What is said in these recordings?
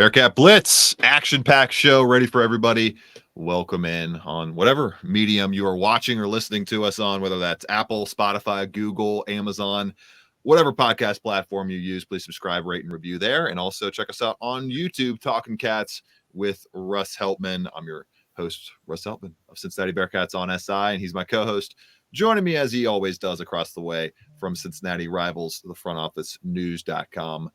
Bearcat Blitz, action-packed show ready for everybody. Welcome in on whatever medium you are watching or listening to us on, whether that's Apple, Spotify, Google, Amazon, whatever podcast platform you use. Please subscribe, rate, and review there. And also check us out on YouTube, Talking Cats with Russ Heltman. I'm your host, Russ Heltman of Cincinnati Bearcats on SI, and he's my co-host, joining me as he always does across the way from Cincinnati Rivals, the front office news.com,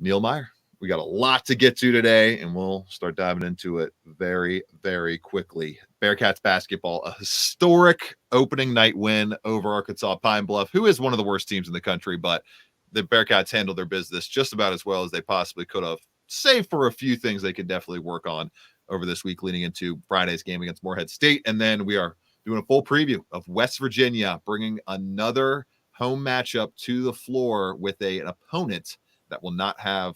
Neil Meyer. We got a lot to get to today, and we'll start diving into it very, very quickly. Bearcats basketball, a historic opening night win over Arkansas Pine Bluff, who is one of the worst teams in the country, but the Bearcats handled their business just about as well as they possibly could have, save for a few things they could definitely work on over this week leading into Friday's game against Morehead State. And then we are doing a full preview of West Virginia, bringing another home matchup to the floor with an opponent that will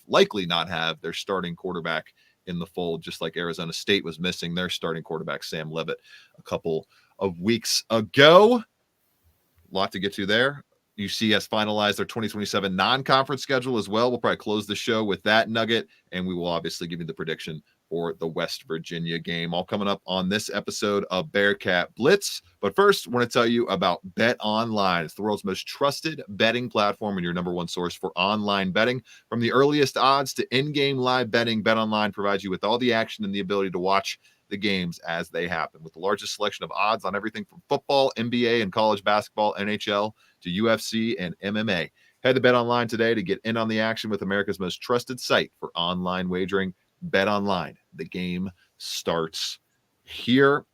likely not have their starting quarterback in the fold, just like Arizona State was missing their starting quarterback, Sam Leavitt, a couple of weeks ago. A lot to get to there. UC has finalized their 2027 non-conference schedule as well. We'll probably close the show with that nugget, and we will obviously give you the prediction for the West Virginia game, all coming up on this episode of Bearcat Blitz. But first, I want to tell you about Bet Online. It's the world's most trusted betting platform and your number one source for online betting. From the earliest odds to in-game live betting, Bet Online provides you with all the action and the ability to watch the games as they happen. With the largest selection of odds on everything from football, NBA, and college basketball, NHL, to UFC and MMA. Head to Bet Online today to get in on the action with America's most trusted site for online wagering. Bet Online. The game starts here.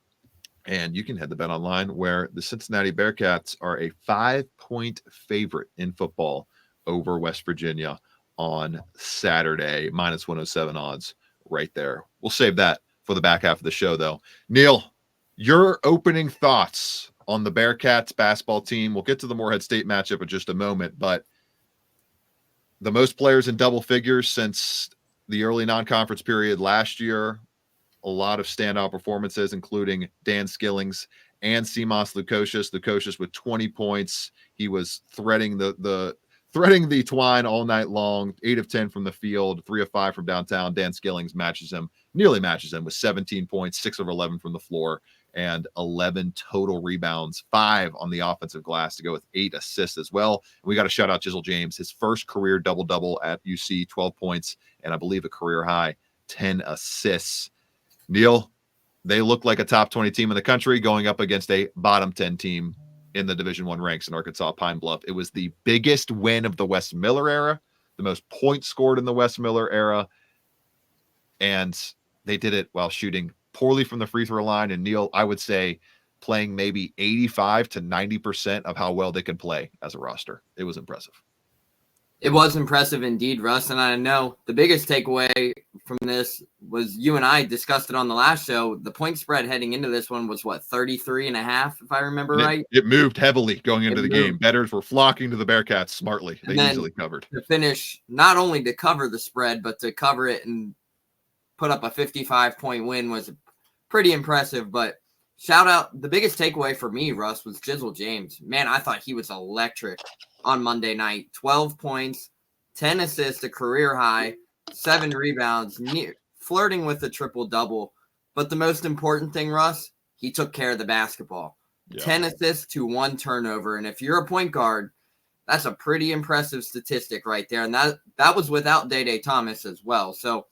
And you can head to Bet Online, where the Cincinnati Bearcats are a 5-point favorite in football over West Virginia on Saturday, minus 107 odds right there. We'll save that for the back half of the show, though. Neil, your opening thoughts on the Bearcats basketball team. We'll get to the Morehead State matchup in just a moment, but the most players in double figures since the early non-conference period last year, a lot of standout performances, including Dan Skillings and Simas Lukosius. Lukosius with 20 points. He was threading the twine all night long, 8 of 10 from the field, 3 of 5 from downtown. Dan Skillings nearly matches him with 17 points, 6 of 11 from the floor, and 11 total rebounds, 5 on the offensive glass to go with 8 assists as well. And we got to shout out Jizzle James, his first career double-double at UC, 12 points, and I believe a career high 10 assists. Neil, they look like a top 20 team in the country going up against a bottom 10 team in the Division I ranks in Arkansas Pine Bluff. It was the biggest win of the Wes Miller era, the most points scored in the Wes Miller era, and they did it while shooting poorly from the free throw line. And Neil, I would say playing maybe 85 to 90% of how well they can play as a roster. It was impressive. It was impressive indeed, Russ. And I know the biggest takeaway from this was you and I discussed it on the last show. The point spread heading into this one was 33.5, if I remember right. It moved heavily going into the game. Bettors were flocking to the Bearcats smartly. They easily covered. To finish, not only to cover the spread, but to cover it and put up a 55-point win was pretty impressive. But shout out, the biggest takeaway for me, Russ, was Jizzle James. Man, I thought he was electric on Monday night. 12 points, 10 assists, a career high, 7 rebounds, flirting with a triple-double. But the most important thing, Russ, he took care of the basketball. Yeah. 10 assists to 1 turnover. And if you're a point guard, that's a pretty impressive statistic right there. And that was without Day Thomas as well. So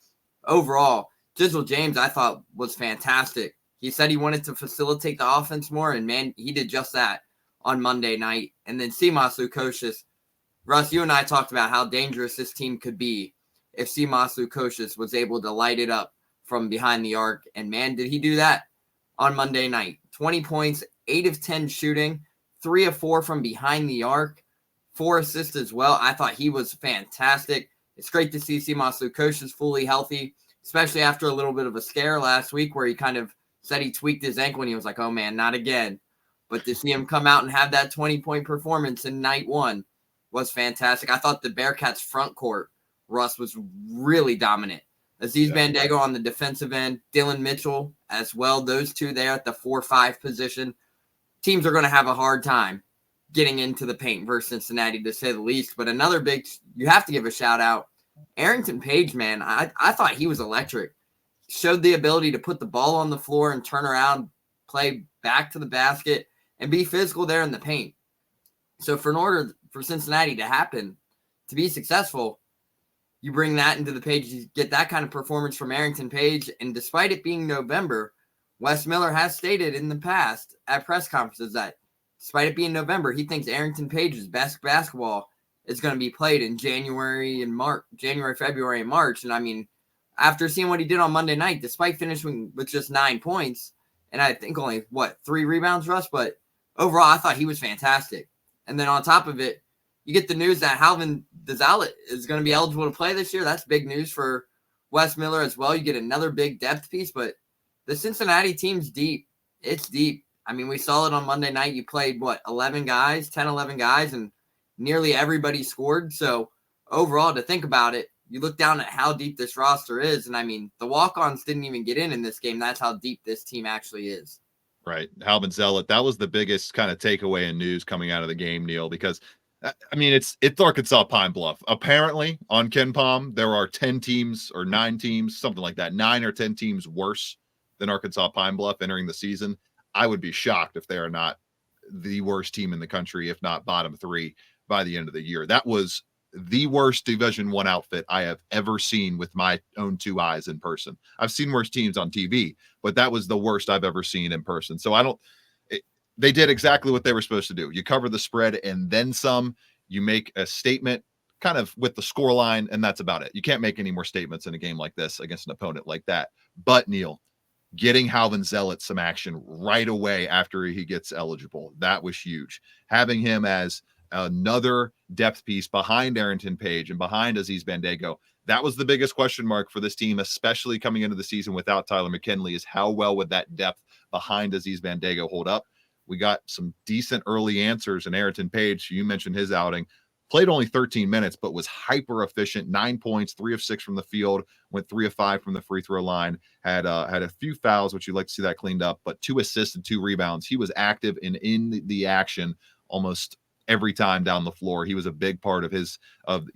overall, Jizzle James, I thought, was fantastic. He said he wanted to facilitate the offense more, and man, he did just that on Monday night. And then Simas Lukosius, Russ, you and I talked about how dangerous this team could be if Simas Lukosius was able to light it up from behind the arc. And man, did he do that on Monday night. 20 points, 8 of 10 shooting, 3 of 4 from behind the arc, 4 assists as well. I thought he was fantastic. It's great to see Simas Lukosius fully healthy, especially after a little bit of a scare last week where he kind of said he tweaked his ankle and he was like, oh man, not again. But to see him come out and have that 20-point performance in night one was fantastic. I thought the Bearcats front court, Russ, was really dominant. Aziz Bandago on the defensive end, Dylan Mitchell as well. Those two there at the 4-5 position. Teams are going to have a hard time getting into the paint versus Cincinnati, to say the least. But another big, you have to give a shout out Arrington Page, man, I thought he was electric. Showed the ability to put the ball on the floor and turn around, play back to the basket, and be physical there in the paint. So in order for Cincinnati to happen, to be successful, you bring that into the Page, you get that kind of performance from Arrington Page. And despite it being November, Wes Miller has stated in the past at press conferences that despite it being November, he thinks Arrington Page's best basketball is going to be played in January, February, and March. And I mean, after seeing what he did on Monday night, despite finishing with just 9 points, and I think only, 3 rebounds, Russ, but overall, I thought he was fantastic. And then on top of it, you get the news that Halvin Desalet is going to be eligible to play this year. That's big news for Wes Miller as well. You get another big depth piece, but the Cincinnati team's deep. It's deep. I mean, we saw it on Monday night. You played, 11 guys, and nearly everybody scored. So overall, to think about it, you look down at how deep this roster is, and I mean, the walk-ons didn't even get in this game. That's how deep this team actually is. Right. Halvin Zealot, that was the biggest kind of takeaway in news coming out of the game, Neil, because I mean, it's Arkansas Pine Bluff. Apparently on Ken Palm, there are 10 teams or 9 teams, something like that, 9 or 10 teams worse than Arkansas Pine Bluff entering the season. I would be shocked if they are not the worst team in the country, if not bottom 3 by the end of the year. That was the worst Division I outfit I have ever seen with my own 2 eyes in person. I've seen worse teams on TV, but that was the worst I've ever seen in person. So they did exactly what they were supposed to do. You cover the spread and then some. You make a statement kind of with the score line, and that's about it. You can't make any more statements in a game like this against an opponent like that. But Neil, getting Halvin Zealot some action right away after he gets eligible, that was huge. Having him as another depth piece behind Arrington Page and behind Aziz Bandaogo, that was the biggest question mark for this team, especially coming into the season without Tyler McKinley, is how well would that depth behind Aziz Bandaogo hold up? We got some decent early answers, and Arrington Page, you mentioned his outing, played only 13 minutes, but was hyper efficient. 9 points, 3 of 6 from the field, went 3 of 5 from the free throw line, had a few fouls, which you'd like to see that cleaned up, but 2 assists and 2 rebounds. He was active and in the action almost every time down the floor. He was a big part of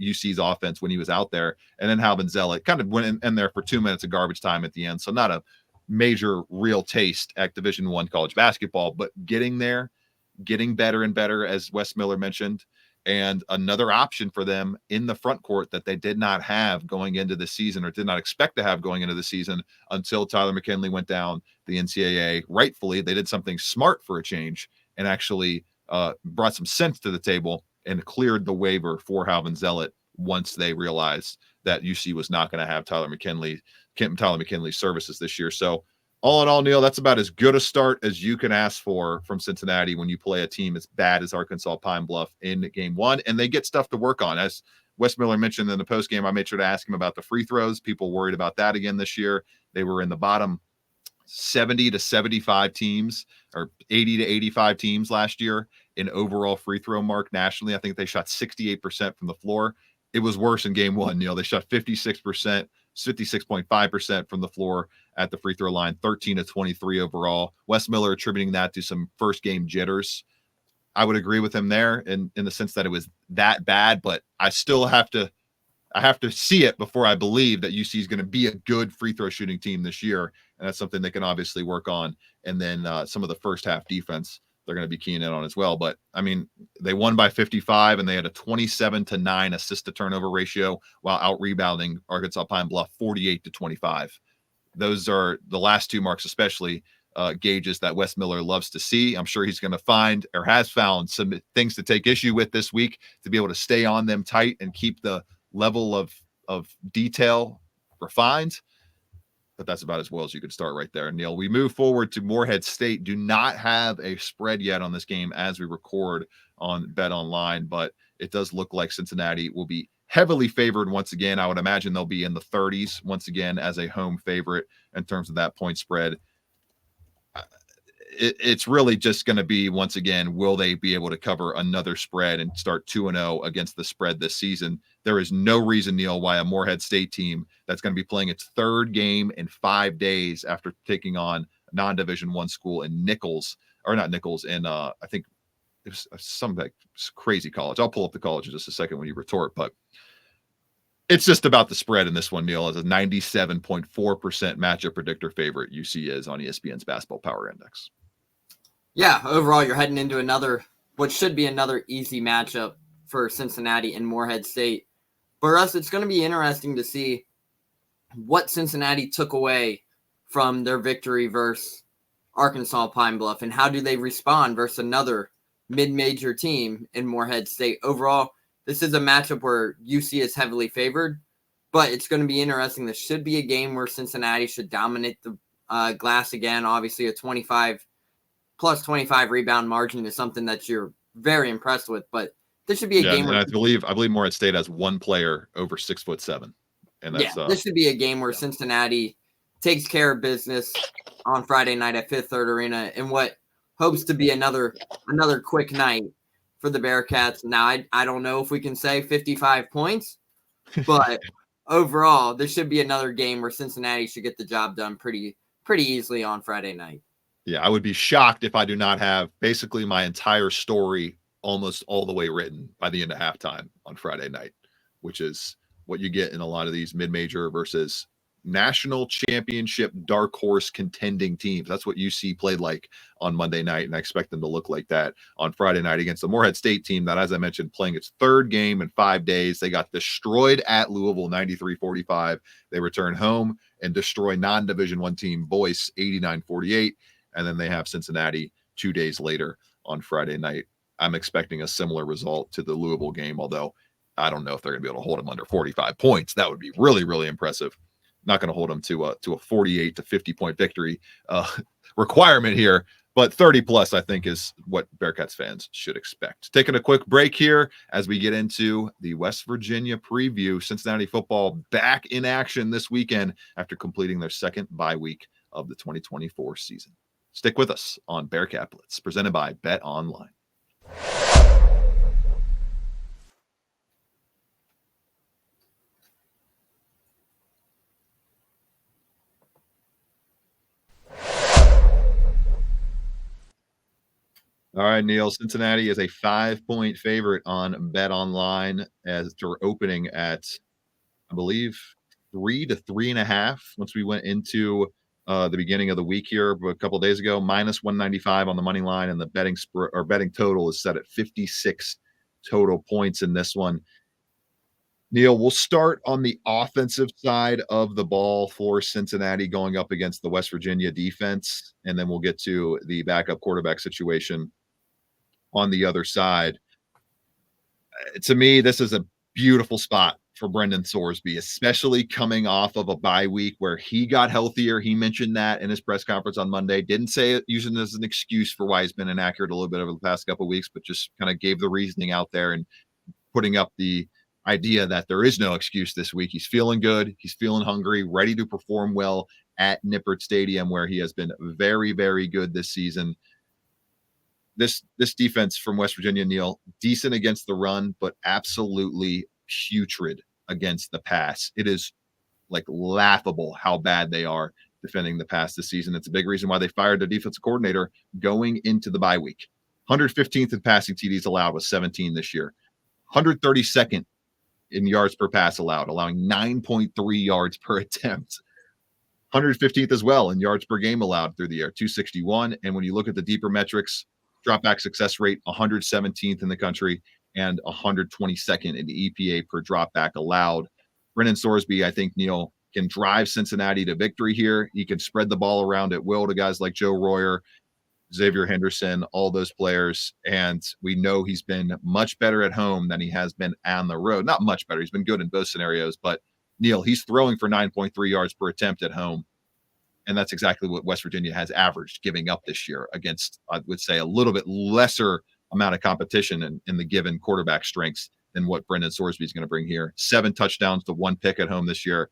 UC's offense when he was out there. And then Halvin Zealot kind of went in there for 2 minutes of garbage time at the end. So not a major real taste at Division I college basketball, but getting there, getting better and better, as Wes Miller mentioned, and another option for them in the front court that they did not have going into the season, or did not expect to have going into the season, until Tyler McKinley went down. The NCAA, rightfully, they did something smart for a change and actually brought some sense to the table and cleared the waiver for Halvin Zealot once they realized that UC was not going to have Tyler McKinley's services this year. So all in all, Neil, that's about as good a start as you can ask for from Cincinnati when you play a team as bad as Arkansas Pine Bluff in game 1, and they get stuff to work on. As Wes Miller mentioned in the postgame, I made sure to ask him about the free throws. People worried about that again this year. They were in the bottom 70 to 75 teams, or 80 to 85 teams last year in overall free throw mark nationally. I think they shot 68% from the floor. It was worse in game 1, Neil. They shot 56.5% from the floor at the free throw line, 13 to 23 overall. Wes Miller attributing that to some first game jitters. I would agree with him there in the sense that it was that bad, but I still have to see it before I believe that UC is going to be a good free throw shooting team this year. And that's something they can obviously work on. And then some of the first half defense, they're going to be keying in on as well. But I mean, they won by 55, and they had a 27-9 assist to turnover ratio while out rebounding Arkansas Pine Bluff 48 to 25. Those are the last 2 marks, especially gauges that Wes Miller loves to see. I'm sure he's going to find, or has found, some things to take issue with this week to be able to stay on them tight and keep the level of detail refined. But that's about as well as you could start right there, Neil. We move forward to Morehead State. Do not have a spread yet on this game as we record on Bet Online, but it does look like Cincinnati will be heavily favored once again. I would imagine they'll be in the 30s once again as a home favorite in terms of that point spread. It's really just going to be, once again, will they be able to cover another spread and start 2-0 against the spread this season? There is no reason, Neil, why a Morehead State team that's going to be playing its 3rd game in 5 days after taking on a non-Division I school in Nichols, or not Nichols, in I think it was some like crazy college. I'll pull up the college in just a second when you retort, but It's just about the spread in this one, Neil. As a 97.4% matchup predictor favorite, UC is on ESPN's Basketball Power Index. Yeah, overall, you're heading into what should be another easy matchup for Cincinnati and Morehead State. For us, it's going to be interesting to see what Cincinnati took away from their victory versus Arkansas Pine Bluff, and how do they respond versus another mid-major team in Morehead State. Overall, this is a matchup where UC is heavily favored, but it's going to be interesting. This should be a game where Cincinnati should dominate the glass again. Obviously, a 25 rebound margin is something that you're very impressed with, but this should be a game where I believe Morehead State has one player over 6'7", and that's this should be a game where Cincinnati takes care of business on Friday night at Fifth Third Arena in what hopes to be another quick night for the Bearcats. Now, I don't know if we can say 55 points, but overall, this should be another game where Cincinnati should get the job done pretty easily on Friday night. Yeah, I would be shocked if I do not have basically my entire story almost all the way written by the end of halftime on Friday night, which is what you get in a lot of these mid-major versus national championship dark horse contending teams. That's what UC played like on Monday night, and I expect them to look like that on Friday night against the Morehead State team that, as I mentioned, playing its third game in 5 days. They got destroyed at Louisville 93-45. They return home and destroy non-Division I team Boyce 89-48, and then they have Cincinnati 2 days later on Friday night. I'm expecting a similar result to the Louisville game, although I don't know if they're going to be able to hold them under 45 points. That would be really, really impressive. Not going to hold them to a 48 to 50 point victory requirement here, but 30 plus, I think, is what Bearcats fans should expect. Taking a quick break here as we get into the West Virginia preview. Cincinnati football back in action this weekend after completing their second bye week of the 2024 season. Stick with us on Bearcat Blitz, presented by Bet Online. All right, Neil. Cincinnati is a 5-point favorite on Bet Online as they're opening at, I believe, 3 to 3.5. Once we went into the beginning of the week here a couple of days ago, minus 195 on the money line, and the betting total is set at 56 total points in this one. Neil, we'll start on the offensive side of the ball for Cincinnati going up against the West Virginia defense, and then we'll get to the backup quarterback situation on the other side. To me, this is a beautiful spot for Brendan Sorsby, especially coming off of a bye week where he got healthier. He mentioned that in his press conference on Monday. Didn't say it using it as an excuse for why he's been inaccurate a little bit over the past couple of weeks, but just kind of gave the reasoning out there and putting up the idea that there is no excuse this week. He's feeling good. He's feeling hungry, ready to perform well at Nippert Stadium, where he has been very, very good this season. This defense from West Virginia, Neil, decent against the run, but absolutely putrid against the pass. It is like laughable how bad they are defending the pass this season. It's a big reason why they fired their defensive coordinator going into the bye week. 115th in passing TDs allowed with 17 this year. 132nd in yards per pass allowed, allowing 9.3 yards per attempt. 115th as well in yards per game allowed through the air, 261. And when you look at the deeper metrics, drop back success rate, 117th in the country and 122nd in the EPA per drop back allowed. Brendan Sorsby, I think, Neil, can drive Cincinnati to victory here. He can spread the ball around at will to guys like Joe Royer, Xavier Henderson, all those players. And we know he's been much better at home than he has been on the road. Not much better. He's been good in both scenarios. But, Neil, he's throwing for 9.3 yards per attempt at home. And that's exactly what West Virginia has averaged giving up this year against, I would say, a little bit lesser amount of competition in the given quarterback strengths than what Brendan Sorsby is going to bring here. 7 touchdowns to 1 pick at home this year.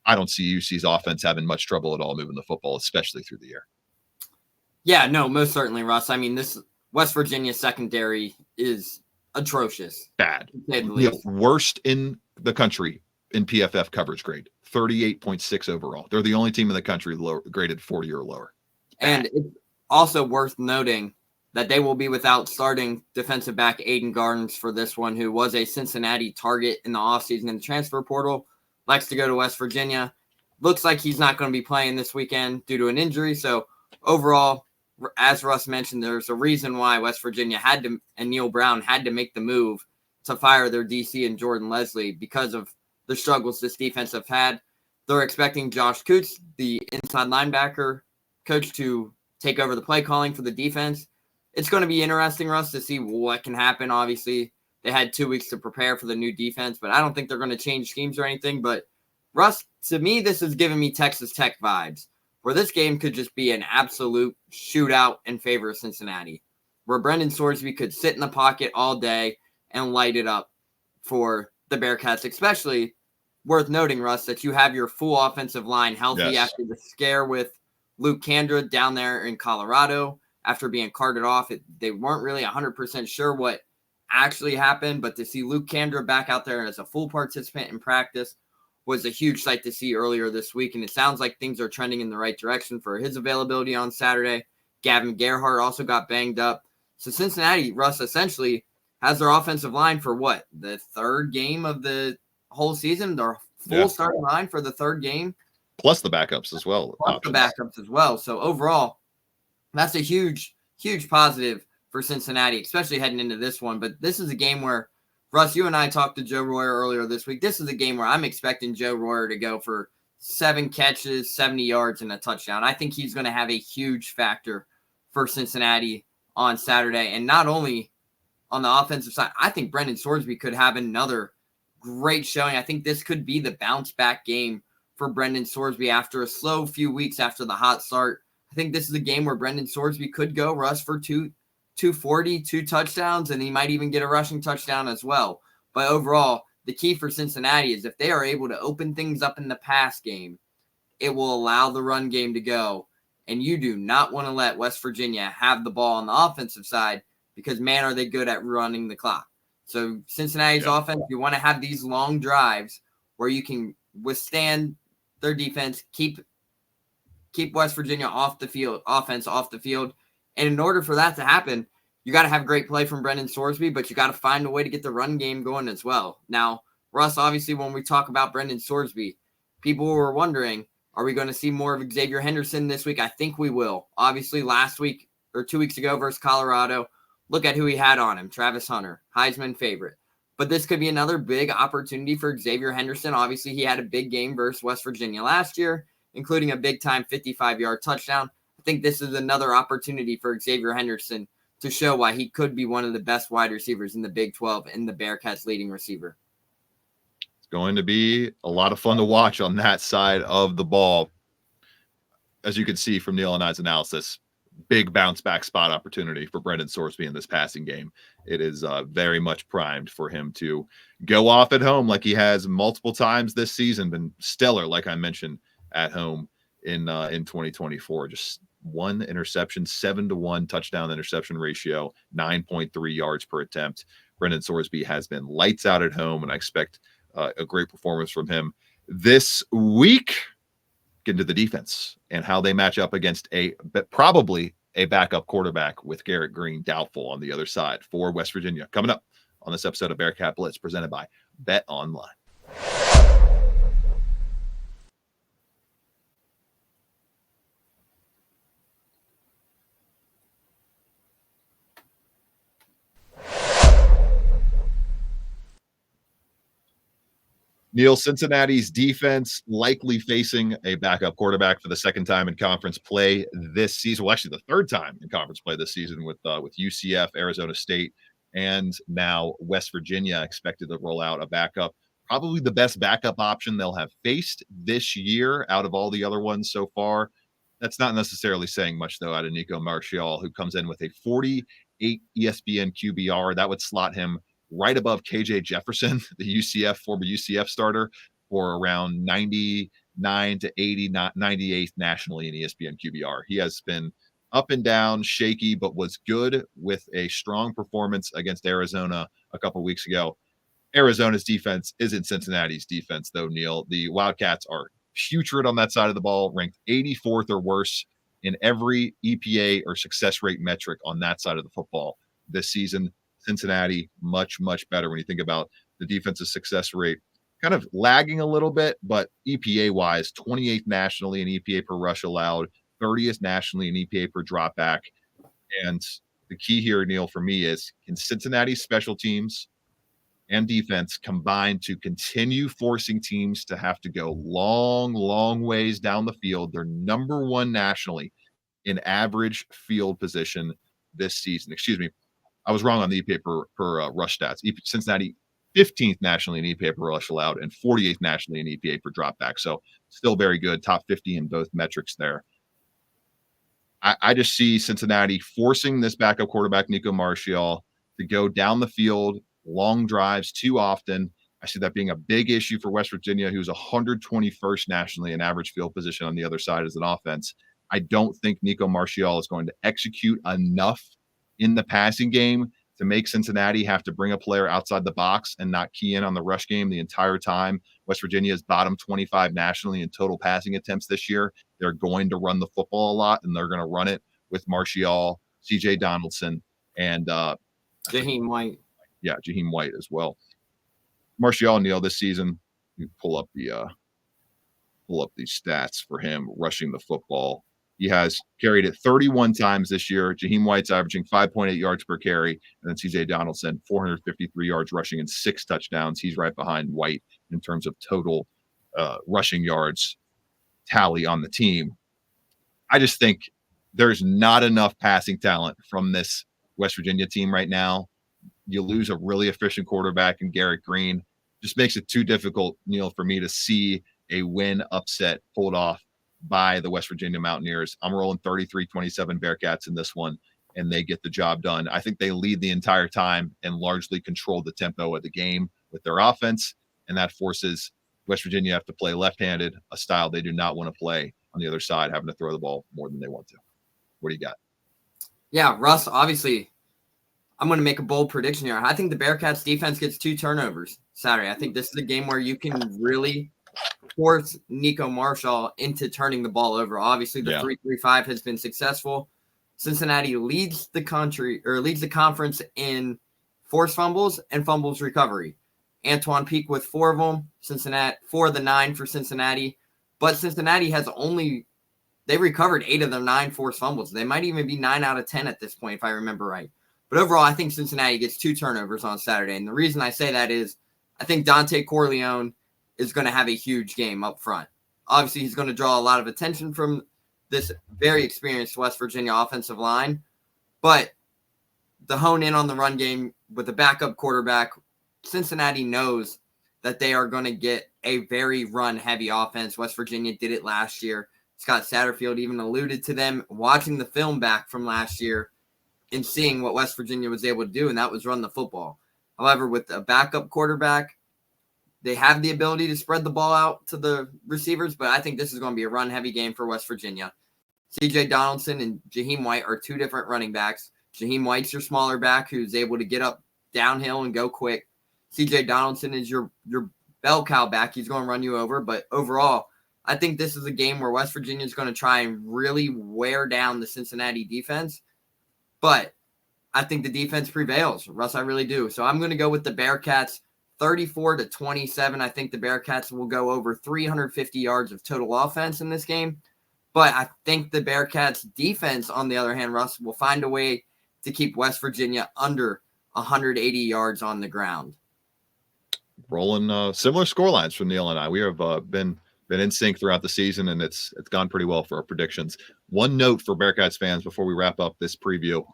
I don't see UC's offense having much trouble at all moving the football, especially through the air. Yeah, no, most certainly, Russ. I mean, this West Virginia secondary is atrocious. Bad. Worst in the country in PFF coverage grade, 38.6 overall. They're the only team in the country graded 40 or lower. And it's also worth noting that they will be without starting defensive back Aiden Gardens for this one, who was a Cincinnati target in the offseason in the transfer portal, likes to go to West Virginia. Looks like he's not going to be playing this weekend due to an injury. So overall, as Russ mentioned, there's a reason why West Virginia had to, and Neil Brown had to make the move to fire their DC and Jordan Leslie because of the struggles this defense have had. They're expecting Josh Coots, the inside linebacker coach, to take over the play calling for the defense. It's going to be interesting, Russ, to see what can happen. Obviously, they had 2 weeks to prepare for the new defense, but I don't think they're going to change schemes or anything. But Russ, to me, this is giving me Texas Tech vibes, where this game could just be an absolute shootout in favor of Cincinnati, where Brendan Sorsby could sit in the pocket all day and light it up for the Bearcats. Especially worth noting, Russ, that you have your full offensive line healthy after the scare with Luke Kandra down there in Colorado after being carted off. They weren't really 100% sure what actually happened, but to see Luke Kandra back out there as a full participant in practice was a huge sight to see earlier this week, and it sounds like things are trending in the right direction for his availability on Saturday. Gavin Gerhardt also got banged up. So Cincinnati, Russ, essentially has their offensive line for what? The third game of the whole season? Their full starting line for the third game? Plus the backups as well. So overall, that's a huge, huge positive for Cincinnati, especially heading into this one. But this is a game where, Russ, you and I talked to Joe Royer earlier this week. This is a game where I'm expecting Joe Royer to go for 7 catches, 70 yards, and a touchdown. I think he's going to have a huge factor for Cincinnati on Saturday. And not only on the offensive side, I think Brendan Sorsby could have another great showing. I think this could be the bounce back game for Brendan Sorsby after a slow few weeks after the hot start. I think this is a game where Brendan Sorsby could go, Russ, for 240, 2 touchdowns, and he might even get a rushing touchdown as well. But overall, the key for Cincinnati is if they are able to open things up in the pass game, it will allow the run game to go. And you do not want to let West Virginia have the ball on the offensive side because, man, are they good at running the clock. So Cincinnati's offense, you want to have these long drives where you can withstand their defense, keep West Virginia off the field, offense off the field. And in order for that to happen, you got to have great play from Brendan Sorsby, but you got to find a way to get the run game going as well. Now, Russ, obviously, when we talk about Brendan Sorsby, people were wondering, are we going to see more of Xavier Henderson this week? I think we will. Obviously, last week or 2 weeks ago versus Colorado, look at who he had on him, Travis Hunter, Heisman favorite. But this could be another big opportunity for Xavier Henderson. Obviously, he had a big game versus West Virginia last year, including a big-time 55-yard touchdown. I think this is another opportunity for Xavier Henderson to show why he could be one of the best wide receivers in the Big 12 and the Bearcats' leading receiver. It's going to be a lot of fun to watch on that side of the ball. As you can see from Neil and I's analysis, big bounce back spot opportunity for Brendan Sorsby in this passing game. It is very much primed for him to go off at home like he has multiple times this season, been stellar, like I mentioned, at home in 2024. Just 1 interception, 7-to-1 touchdown interception ratio, 9.3 yards per attempt. Brendan Sorsby has been lights out at home, and I expect a great performance from him this week. Get into the defense and how they match up against probably a backup quarterback with Garrett Green doubtful on the other side for West Virginia. Coming up on this episode of Bearcat Blitz presented by Bet Online. Neil, Cincinnati's defense likely facing a backup quarterback for the second time in conference play this season. Well, actually, the third time in conference play this season with UCF, Arizona State, and now West Virginia expected to roll out a backup. Probably the best backup option they'll have faced this year out of all the other ones so far. That's not necessarily saying much, though, out of Nico Martial, who comes in with a 48 ESPN QBR. That would slot him right above KJ Jefferson, the former UCF starter, for around 99 to 80, 98th nationally in ESPN QBR. He has been up and down, shaky, but was good with a strong performance against Arizona a couple weeks ago. Arizona's defense isn't Cincinnati's defense, though, Neil. The Wildcats are putrid on that side of the ball, ranked 84th or worse in every EPA or success rate metric on that side of the football this season. Cincinnati, much, much better when you think about the defensive success rate. Kind of lagging a little bit, but EPA wise, 28th nationally in EPA per rush allowed, 30th nationally in EPA per drop back. And the key here, Neil, for me is, can Cincinnati's special teams and defense combine to continue forcing teams to have to go long, long ways down the field? They're number one nationally in average field position this season. Excuse me, I was wrong on the EPA per rush stats. Cincinnati 15th nationally in EPA per rush allowed and 48th nationally in EPA per drop back. So still very good, top 50 in both metrics there. I just see Cincinnati forcing this backup quarterback, Nico Martial, to go down the field, long drives too often. I see that being a big issue for West Virginia, who's 121st nationally in average field position on the other side as an offense. I don't think Nico Martial is going to execute enough in the passing game to make Cincinnati have to bring a player outside the box and not key in on the rush game the entire time. West Virginia is bottom 25 nationally in total passing attempts this year. They're going to run the football a lot, and they're going to run it with Martial, C.J. Donaldson, and Jaheim White. Yeah, Jaheim White as well. Martial, Neil, this season, you pull up the stats for him rushing the football. He has carried it 31 times this year. Jaheim White's averaging 5.8 yards per carry. And then C.J. Donaldson, 453 yards rushing and 6 touchdowns. He's right behind White in terms of total rushing yards tally on the team. I just think there's not enough passing talent from this West Virginia team right now. You lose a really efficient quarterback in Garrett Green. Just makes it too difficult, Neil, for me to see a win upset pulled off by the West Virginia Mountaineers. I'm rolling 33-27 Bearcats in this one, and they get the job done. I think they lead the entire time and largely control the tempo of the game with their offense, and that forces West Virginia have to play left-handed, a style they do not want to play on the other side, having to throw the ball more than they want to. What do you got? Yeah, Russ, obviously, I'm going to make a bold prediction here. I think the Bearcats defense gets 2 turnovers Saturday. I think this is a game where you can really force Nico Martial into turning the ball over. Obviously, the 3-3-5 has been successful. Cincinnati leads the conference in forced fumbles and fumbles recovery. Antoine Peak with 4 of them. Cincinnati 4 of the 9 for Cincinnati. But Cincinnati has they recovered 8 of their 9 forced fumbles. They might even be 9 out of 10 at this point, if I remember right. But overall, I think Cincinnati gets 2 turnovers on Saturday. And the reason I say that is I think Dante Corleone is going to have a huge game up front. Obviously, he's going to draw a lot of attention from this very experienced West Virginia offensive line. But the hone in on the run game with the backup quarterback, Cincinnati knows that they are going to get a very run-heavy offense. West Virginia did it last year. Scott Satterfield even alluded to them watching the film back from last year and seeing what West Virginia was able to do, and that was run the football. However, with a backup quarterback, they have the ability to spread the ball out to the receivers, but I think this is going to be a run-heavy game for West Virginia. C.J. Donaldson and Jaheim White are 2 different running backs. Jaheim White's your smaller back who's able to get up downhill and go quick. C.J. Donaldson is your bell cow back. He's going to run you over, but overall, I think this is a game where West Virginia is going to try and really wear down the Cincinnati defense, but I think the defense prevails. Russ, I really do. So I'm going to go with the Bearcats 34-27. I think the Bearcats will go over 350 yards of total offense in this game. But I think the Bearcats defense, on the other hand, Russ, will find a way to keep West Virginia under 180 yards on the ground. Rolling similar score lines from Neil and I. We have been in sync throughout the season, and it's gone pretty well for our predictions. One note for Bearcats fans before we wrap up this preview: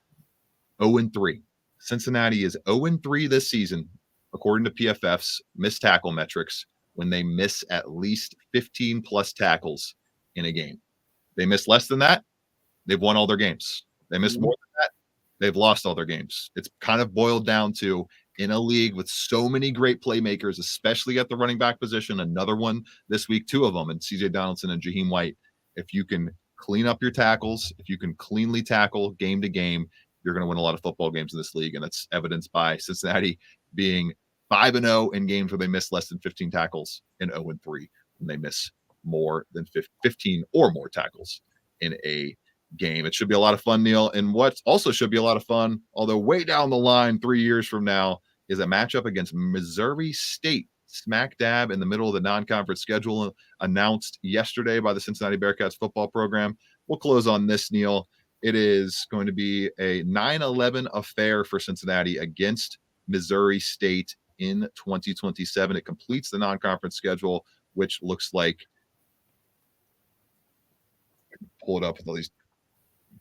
0-3. Cincinnati is 0-3 this season, according to PFF's missed tackle metrics, when they miss at least 15 plus tackles in a game. They miss less than that, they've won all their games. They miss more than that, they've lost all their games. It's kind of boiled down to, in a league with so many great playmakers, especially at the running back position, another one this week, 2 of them, and C.J. Donaldson and Jaheim White. If you can clean up your tackles, if you can cleanly tackle game to game, you're going to win a lot of football games in this league, and that's evidenced by Cincinnati being 5-0 in games where they miss less than 15 tackles, and 0-3 when they miss more than 15 or more tackles in a game. It should be a lot of fun, Neil. And what also should be a lot of fun, although way down the line 3 years from now, is a matchup against Missouri State, smack dab in the middle of the non-conference schedule announced yesterday by the Cincinnati Bearcats football program. We'll close on this, Neil. It is going to be a 9-11 affair for Cincinnati against Missouri State in 2027. It completes the non-conference schedule, which looks like, pull it up with all these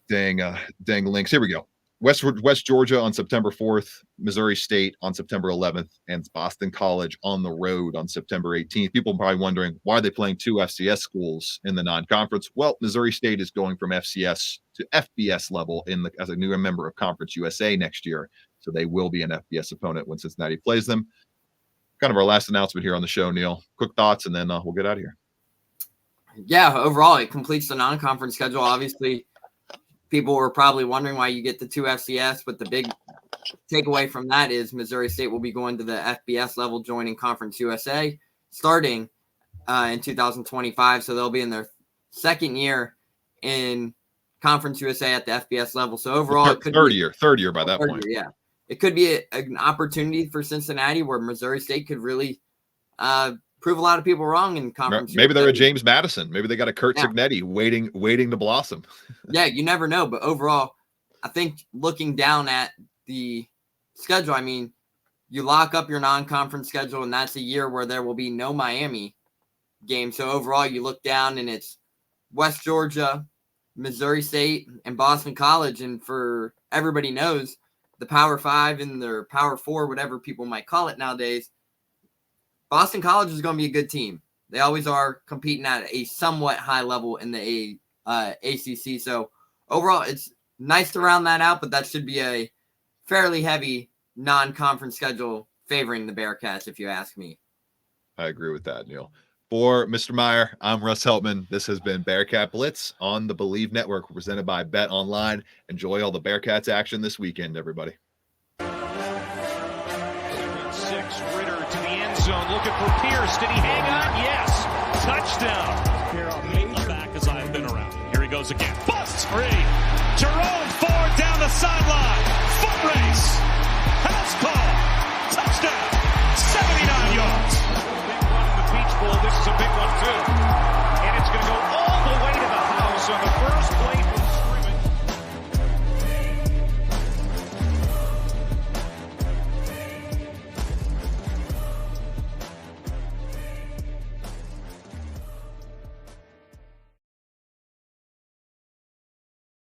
dang links. Here we go. West Georgia on September 4th, Missouri State on September 11th, and Boston College on the road on September 18th. People are probably wondering, why are they playing 2 FCS schools in the non-conference? Well, Missouri State is going from FCS to FBS level as a new member of Conference USA next year. So they will be an FBS opponent when Cincinnati plays them. Kind of our last announcement here on the show, Neil. Quick thoughts, and then we'll get out of here. Yeah, overall, it completes the non-conference schedule. Obviously, people were probably wondering why you get the 2 FCS, but the big takeaway from that is Missouri State will be going to the FBS level, joining Conference USA, starting in 2025. So they'll be in their second year in Conference USA at the FBS level. So overall, it could third year by that point. Yeah, it could be an opportunity for Cincinnati where Missouri State could really prove a lot of people wrong in Conference. Maybe they're a James Madison. Maybe they got a Kurt Cignetti waiting to blossom. Yeah, you never know. But overall, I think looking down at the schedule, I mean, you lock up your non-conference schedule, and that's a year where there will be no Miami game. So overall, you look down, and it's West Georgia, Missouri State, and Boston College. And for everybody knows, the Power 5 and their Power 4, whatever people might call it nowadays, Boston College is going to be a good team. They always are, competing at a somewhat high level in the ACC. So overall, it's nice to round that out, but that should be a fairly heavy non-conference schedule favoring the Bearcats, if you ask me. I agree with that, Neil. For Mr. Meyer, I'm Russ Heltman. This has been Bearcat Blitz on the Believe Network, presented by Bet Online. Enjoy all the Bearcats action this weekend, everybody. 6, Ritter to the end zone, looking for Pierce. Did he hang on? Yes. Touchdown. Lead the back as I've been around. Here he goes again. Busts free. Jerome Ford down the sideline. Foot race. House call. Touchdown. 79 yards. Big one in the Peach Bowl. This is a big one, too.